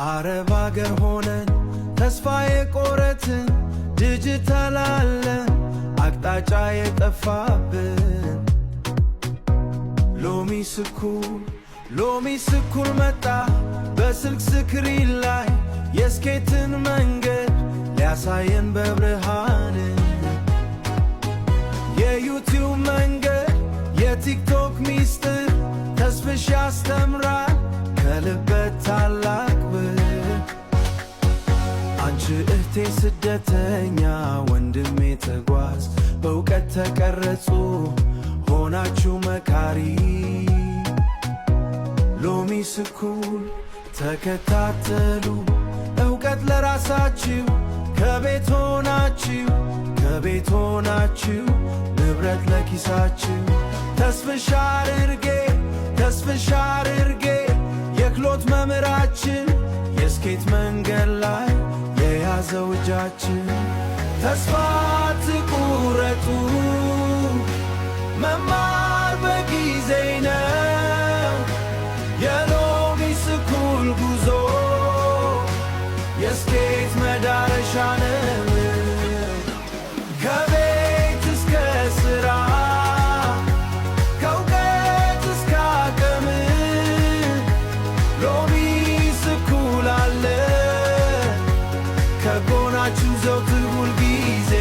አረብ አገር ሆነን ተስፋ የቆረጥን ዲጂታል አለን አቅጣጫ የጠፋብን ሎሚ ስኩል መጣ በስልክ ስክሪን ላይ የስኬትን መንገድ ሊያሳየን በብርሃን የዩቲዩብ መንገድ የቲክቶክ ሚስጥር ተስፍሽ ያስተምራል ከልበት ታላቅ ብር አንቺ እህቴ ስደተኛ ወንድሜ ተጓዝ በእውቀት ተቀረጹ ሆናችሁ መካሪ ሎሚ ስኩል ተከታተሉ እውቀት ለራሳችሁ ከቤት ሆናችሁ ንብረት ለኪሳችሁ ተስፍሽ አድርጌ የክሎት መምህራችን የስኬት መንገድ ላይ የያዘው እጃችን ተስፋ አትቁረጡ መማር በጊዜ ነው የሎሚ ስኩል ጉዞ የስኬት መዳረሻ ነው ከቤት እስከ ስራ ከእውቀት እስከ አቅም ሎሚ ስኩል አለ ከጎናችሁ ዘወትር ሁልጊዜ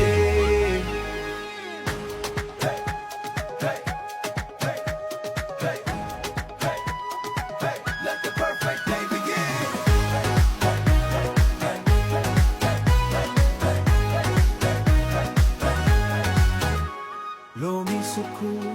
ሎሚ ስኩል